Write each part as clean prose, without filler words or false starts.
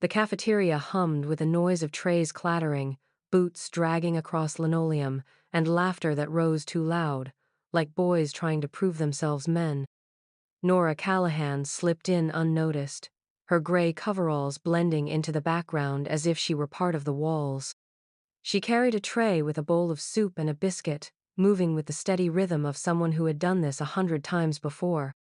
The cafeteria hummed with the noise of trays clattering, boots dragging across linoleum, and laughter that rose too loud, like boys trying to prove themselves men. Nora Callahan slipped in unnoticed, her gray coveralls blending into the background as if she were part of the walls. She carried a tray with a bowl of soup and a biscuit, moving with the steady rhythm of someone who had done this 100 times before.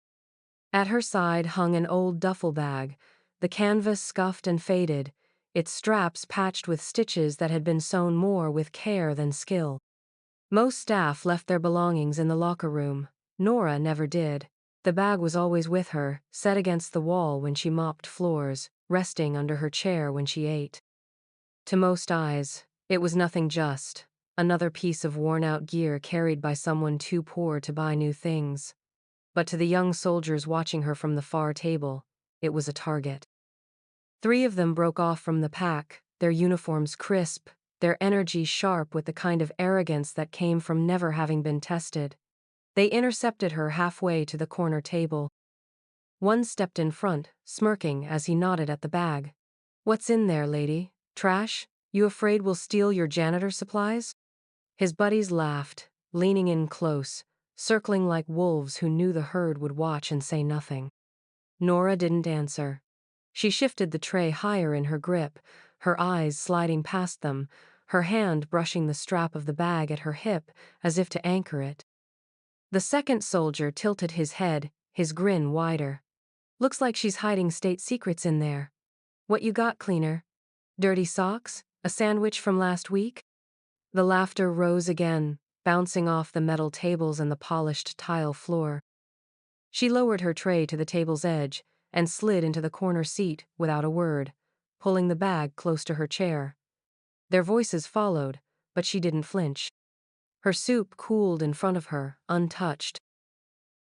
At her side hung an old duffel bag, the canvas scuffed and faded, its straps patched with stitches that had been sewn more with care than skill. Most staff left their belongings in the locker room. Nora never did. The bag was always with her, set against the wall when she mopped floors, resting under her chair when she ate. To most eyes, it was nothing, just another piece of worn-out gear carried by someone too poor to buy new things. But to the young soldiers watching her from the far table, it was a target. 3 of them broke off from the pack, their uniforms crisp, their energy sharp with the kind of arrogance that came from never having been tested. They intercepted her halfway to the corner table. One stepped in front, smirking as he nodded at the bag. "What's in there, lady? Trash? You afraid we'll steal your janitor supplies?" His buddies laughed, leaning in close, circling like wolves who knew the herd would watch and say nothing. Nora didn't answer. She shifted the tray higher in her grip, her eyes sliding past them, her hand brushing the strap of the bag at her hip as if to anchor it. The second soldier tilted his head, his grin wider. "Looks like she's hiding state secrets in there. What you got, cleaner? Dirty socks? A sandwich from last week?" The laughter rose again, bouncing off the metal tables and the polished tile floor. She lowered her tray to the table's edge and slid into the corner seat without a word, pulling the bag close to her chair. Their voices followed, but she didn't flinch. Her soup cooled in front of her, untouched.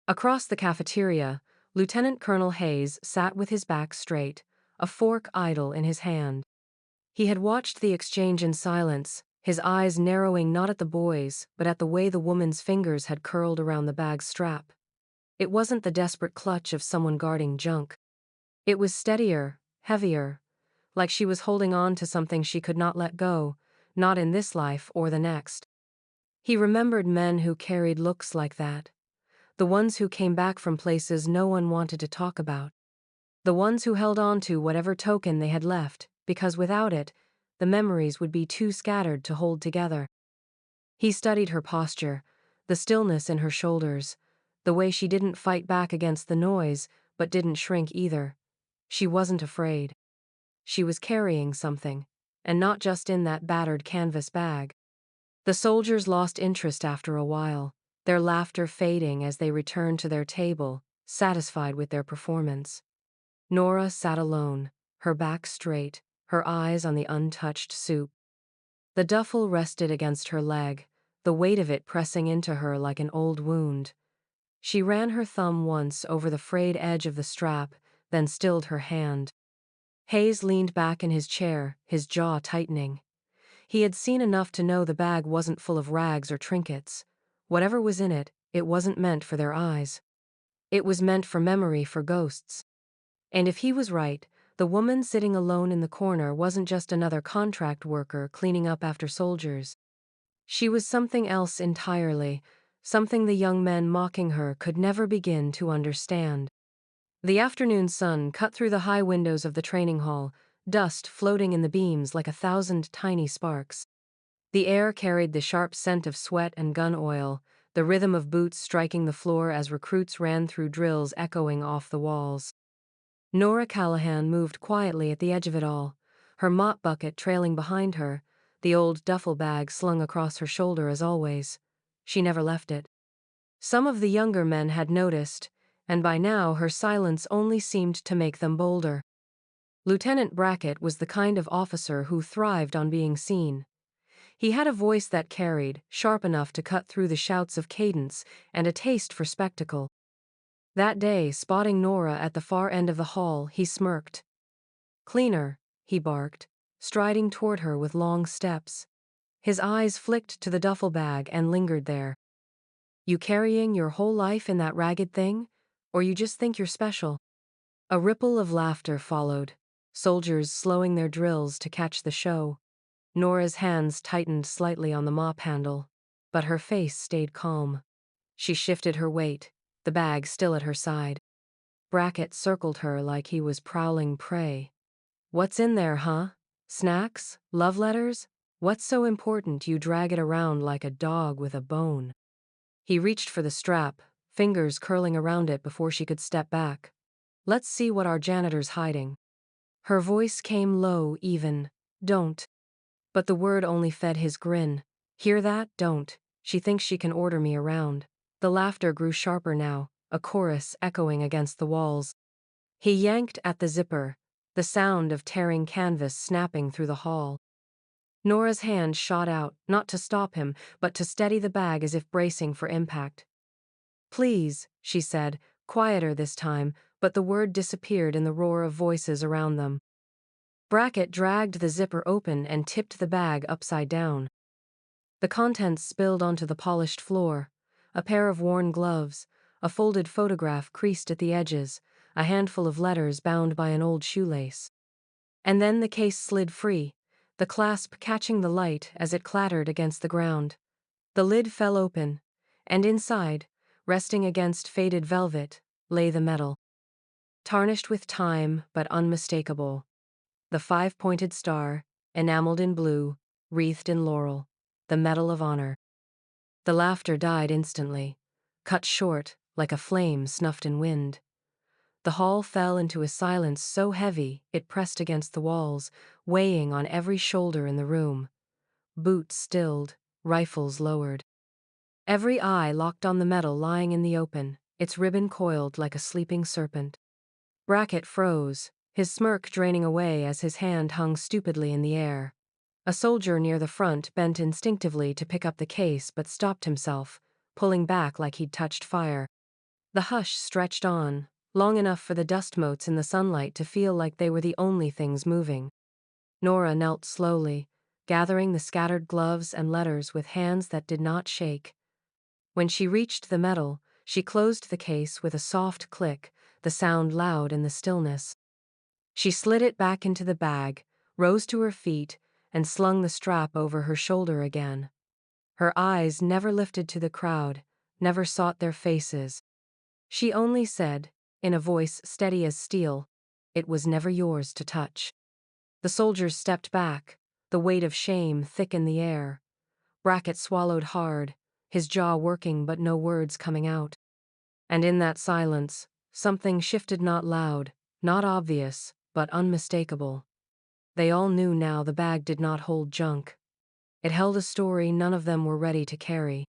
Across the cafeteria, Lieutenant Colonel Hayes sat with his back straight, a fork idle in his hand. He had watched the exchange in silence, his eyes narrowing not at the boys but at the way the woman's fingers had curled around the bag's strap. It wasn't the desperate clutch of someone guarding junk. It was steadier, heavier, like she was holding on to something she could not let go, not in this life or the next. He remembered men who carried looks like that. The ones who came back from places no one wanted to talk about. The ones who held on to whatever token they had left, because without it, the memories would be too scattered to hold together. He studied her posture, the stillness in her shoulders, the way she didn't fight back against the noise, but didn't shrink either. She wasn't afraid. She was carrying something, and not just in that battered canvas bag. The soldiers lost interest after a while, their laughter fading as they returned to their table, satisfied with their performance. Nora sat alone, her back straight, her eyes on the untouched soup. The duffel rested against her leg, the weight of it pressing into her like an old wound. She ran her thumb once over the frayed edge of the strap, then stilled her hand. Hayes leaned back in his chair, his jaw tightening. He had seen enough to know the bag wasn't full of rags or trinkets. Whatever was in it, it wasn't meant for their eyes. It was meant for memory, for ghosts. And if he was right, the woman sitting alone in the corner wasn't just another contract worker cleaning up after soldiers. She was something else entirely, something the young men mocking her could never begin to understand. The afternoon sun cut through the high windows of the training hall, dust floating in the beams like 1,000 tiny sparks. The air carried the sharp scent of sweat and gun oil, the rhythm of boots striking the floor as recruits ran through drills echoing off the walls. Nora Callahan moved quietly at the edge of it all, her mop bucket trailing behind her, the old duffel bag slung across her shoulder as always. She never left it. Some of the younger men had noticed, and by now her silence only seemed to make them bolder. Lieutenant Brackett was the kind of officer who thrived on being seen. He had a voice that carried, sharp enough to cut through the shouts of cadence, and a taste for spectacle. That day, spotting Nora at the far end of the hall, he smirked. "Cleaner," he barked, striding toward her with long steps. His eyes flicked to the duffel bag and lingered there. "You carrying your whole life in that ragged thing? Or you just think you're special?" A ripple of laughter followed. soldiers slowing their drills to catch the show. Nora's hands tightened slightly on the mop handle, but her face stayed calm. She shifted her weight, the bag still at her side. Brackett circled her like he was prowling prey. "What's in there, huh? Snacks? Love letters? What's so important you drag it around like a dog with a bone?" He reached for the strap, fingers curling around it before she could step back. "Let's see what our janitor's hiding." Her voice came low, even. "Don't." But the word only fed his grin. "Hear that? Don't. She thinks she can order me around." The laughter grew sharper now, a chorus echoing against the walls. He yanked at the zipper, the sound of tearing canvas snapping through the hall. Nora's hand shot out, not to stop him, but to steady the bag as if bracing for impact. "Please," she said, quieter this time, but the word disappeared in the roar of voices around them. Brackett dragged the zipper open and tipped the bag upside down. The contents spilled onto the polished floor: a pair of worn gloves, a folded photograph creased at the edges, a handful of letters bound by an old shoelace. And then the case slid free, the clasp catching the light as it clattered against the ground. The lid fell open, and inside, resting against faded velvet, lay the medal. Tarnished with time, but unmistakable. The five-pointed star, enameled in blue, wreathed in laurel, the Medal of Honor. The laughter died instantly, cut short, like a flame snuffed in wind. The hall fell into a silence so heavy it pressed against the walls, weighing on every shoulder in the room. Boots stilled, rifles lowered. Every eye locked on the medal lying in the open, its ribbon coiled like a sleeping serpent. Brackett froze, his smirk draining away as his hand hung stupidly in the air. A soldier near the front bent instinctively to pick up the case but stopped himself, pulling back like he'd touched fire. The hush stretched on, long enough for the dust motes in the sunlight to feel like they were the only things moving. Nora knelt slowly, gathering the scattered gloves and letters with hands that did not shake. When she reached the medal, she closed the case with a soft click, the sound loud in the stillness. She slid it back into the bag, rose to her feet, and slung the strap over her shoulder again. Her eyes never lifted to the crowd, never sought their faces. She only said, in a voice steady as steel, "It was never yours to touch." The soldiers stepped back, the weight of shame thick in the air. Brackett swallowed hard, his jaw working but no words coming out. And in that silence, something shifted, not loud, not obvious, but unmistakable. They all knew now the bag did not hold junk. It held a story none of them were ready to carry.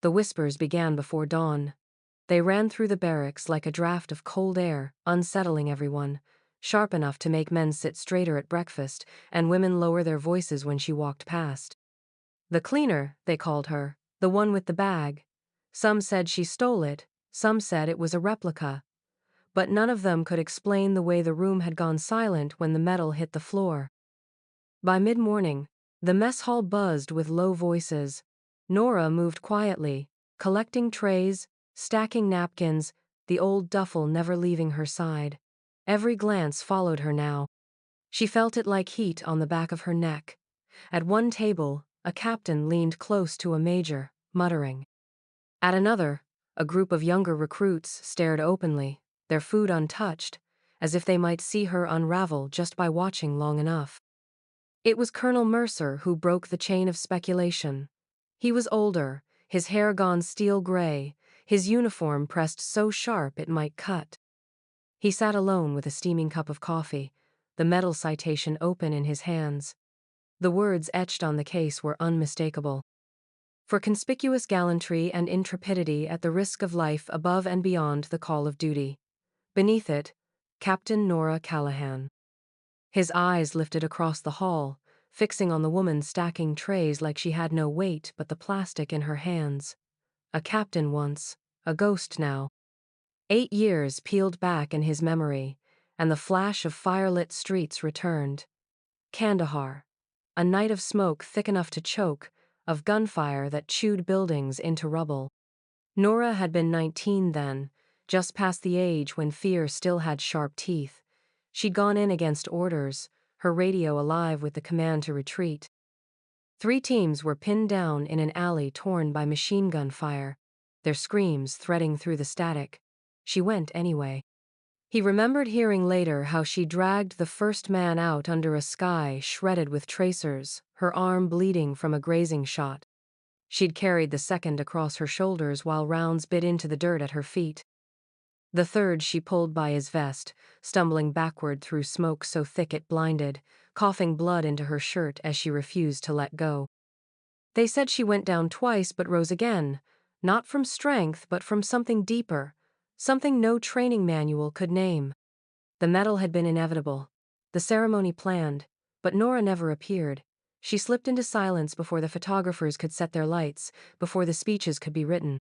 The whispers began before dawn. They ran through the barracks like a draft of cold air, unsettling everyone, sharp enough to make men sit straighter at breakfast and women lower their voices when she walked past. The cleaner, they called her, the one with the bag. Some said she stole it, some said it was a replica. But none of them could explain the way the room had gone silent when the medal hit the floor. By mid-morning, the mess hall buzzed with low voices. Nora moved quietly, collecting trays, stacking napkins, the old duffel never leaving her side. Every glance followed her now. She felt it like heat on the back of her neck. At one table, a captain leaned close to a major, muttering. At another, a group of younger recruits stared openly, their food untouched, as if they might see her unravel just by watching long enough. It was Colonel Mercer who broke the chain of speculation. He was older, his hair gone steel gray, his uniform pressed so sharp it might cut. He sat alone with a steaming cup of coffee, the medal citation open in his hands. The words etched on the case were unmistakable. For conspicuous gallantry and intrepidity at the risk of life above and beyond the call of duty. Beneath it, Captain Nora Callahan. His eyes lifted across the hall, fixing on the woman stacking trays like she had no weight but the plastic in her hands. A captain once, a ghost now. 8 years peeled back in his memory, and the flash of firelit streets returned. Kandahar. A night of smoke thick enough to choke, of gunfire that chewed buildings into rubble. Nora had been 19 then, just past the age when fear still had sharp teeth. She'd gone in against orders, her radio alive with the command to retreat. 3 teams were pinned down in an alley torn by machine gun fire, their screams threading through the static. She went anyway. He remembered hearing later how she dragged the first man out under a sky shredded with tracers, her arm bleeding from a grazing shot. She'd carried the second across her shoulders while rounds bit into the dirt at her feet. The third she pulled by his vest, stumbling backward through smoke so thick it blinded, coughing blood into her shirt as she refused to let go. They said she went down twice but rose again, not from strength but from something deeper, something no training manual could name. The medal had been inevitable, the ceremony planned, but Nora never appeared. She slipped into silence before the photographers could set their lights, before the speeches could be written.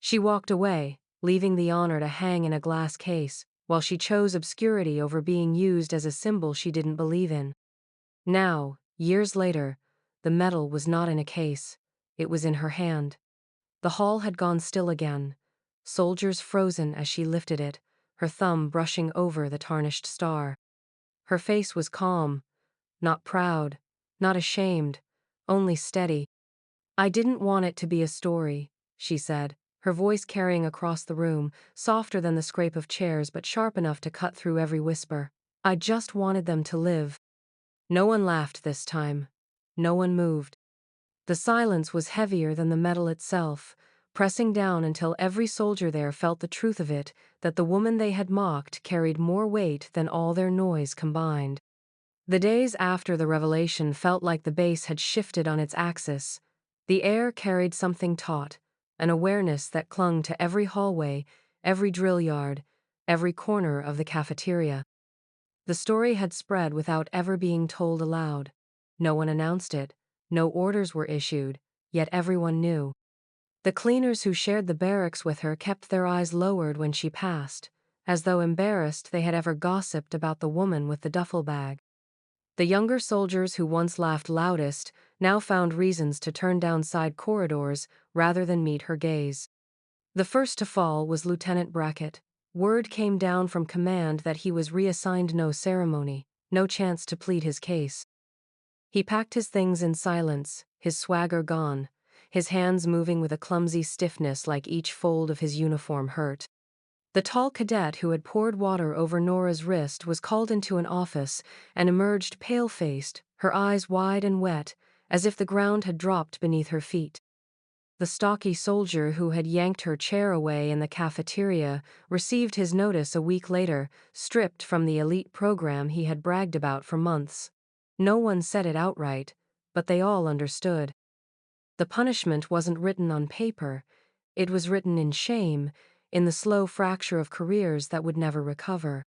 She walked away, leaving the honor to hang in a glass case, while she chose obscurity over being used as a symbol she didn't believe in. Now, years later, the medal was not in a case, it was in her hand. The hall had gone still again, soldiers frozen as she lifted it, her thumb brushing over the tarnished star. Her face was calm, not proud, not ashamed, only steady. "I didn't want it to be a story," she said, her voice carrying across the room, softer than the scrape of chairs but sharp enough to cut through every whisper. "I just wanted them to live." No one laughed this time. No one moved. The silence was heavier than the medal itself, pressing down until every soldier there felt the truth of it, that the woman they had mocked carried more weight than all their noise combined. The days after the revelation felt like the base had shifted on its axis. The air carried something taut, an awareness that clung to every hallway, every drill yard, every corner of the cafeteria. The story had spread without ever being told aloud. No one announced it, no orders were issued, yet everyone knew. The cleaners who shared the barracks with her kept their eyes lowered when she passed, as though embarrassed they had ever gossiped about the woman with the duffel bag. The younger soldiers who once laughed loudest now found reasons to turn down side corridors rather than meet her gaze. The first to fall was Lieutenant Brackett. Word came down from command that he was reassigned no ceremony, no chance to plead his case. He packed his things in silence, his swagger gone, his hands moving with a clumsy stiffness like each fold of his uniform hurt. The tall cadet who had poured water over Nora's wrist was called into an office and emerged pale-faced, her eyes wide and wet, as if the ground had dropped beneath her feet. The stocky soldier who had yanked her chair away in the cafeteria received his notice a week later, stripped from the elite program he had bragged about for months. No one said it outright, but they all understood. The punishment wasn't written on paper, it was written in shame, in the slow fracture of careers that would never recover.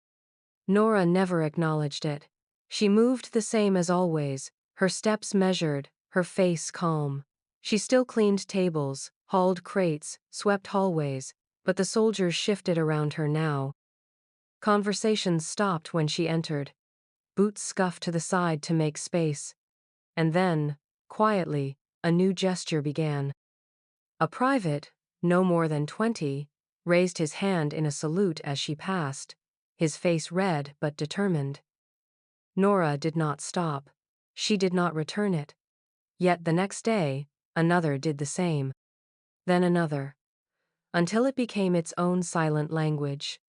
Nora never acknowledged it. She moved the same as always, her steps measured, her face calm. She still cleaned tables, hauled crates, swept hallways, but the soldiers shifted around her now. Conversations stopped when she entered. Boots scuffed to the side to make space. And then, quietly, a new gesture began. A private, no more than 20, raised his hand in a salute as she passed, his face red but determined. Nora did not stop. She did not return it. Yet the next day, another did the same. Then another. Until it became its own silent language.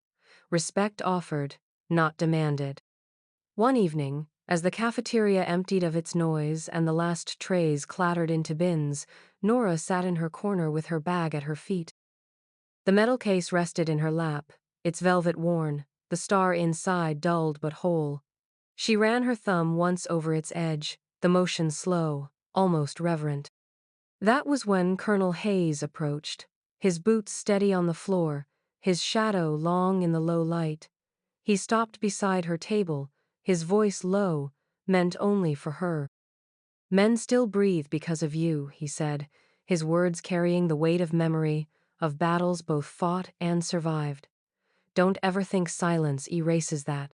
Respect offered, not demanded. One evening, as the cafeteria emptied of its noise and the last trays clattered into bins, Nora sat in her corner with her bag at her feet. The metal case rested in her lap, its velvet worn, the star inside dulled but whole. She ran her thumb once over its edge, the motion slow, almost reverent. That was when Colonel Hayes approached, his boots steady on the floor, his shadow long in the low light. He stopped beside her table, his voice low, meant only for her. "Men still breathe because of you," he said, his words carrying the weight of memory, of battles both fought and survived. "Don't ever think silence erases that."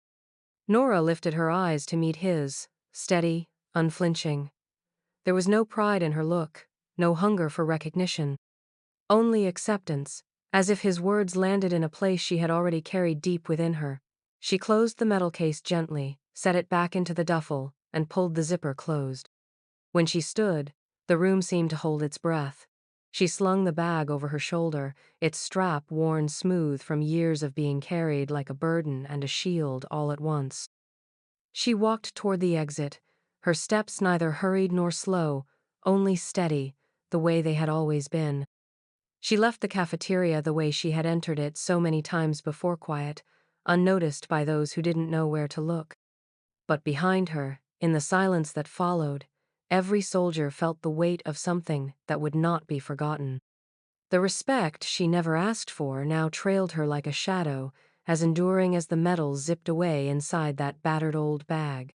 Nora lifted her eyes to meet his, steady, unflinching. There was no pride in her look, no hunger for recognition. Only acceptance, as if his words landed in a place she had already carried deep within her. She closed the metal case gently, set it back into the duffel, and pulled the zipper closed. When she stood, the room seemed to hold its breath. She slung the bag over her shoulder, its strap worn smooth from years of being carried like a burden and a shield all at once. She walked toward the exit, her steps neither hurried nor slow, only steady, the way they had always been. She left the cafeteria the way she had entered it so many times before, quiet, unnoticed by those who didn't know where to look. But behind her, in the silence that followed, every soldier felt the weight of something that would not be forgotten. The respect she never asked for now trailed her like a shadow, as enduring as the metal zipped away inside that battered old bag.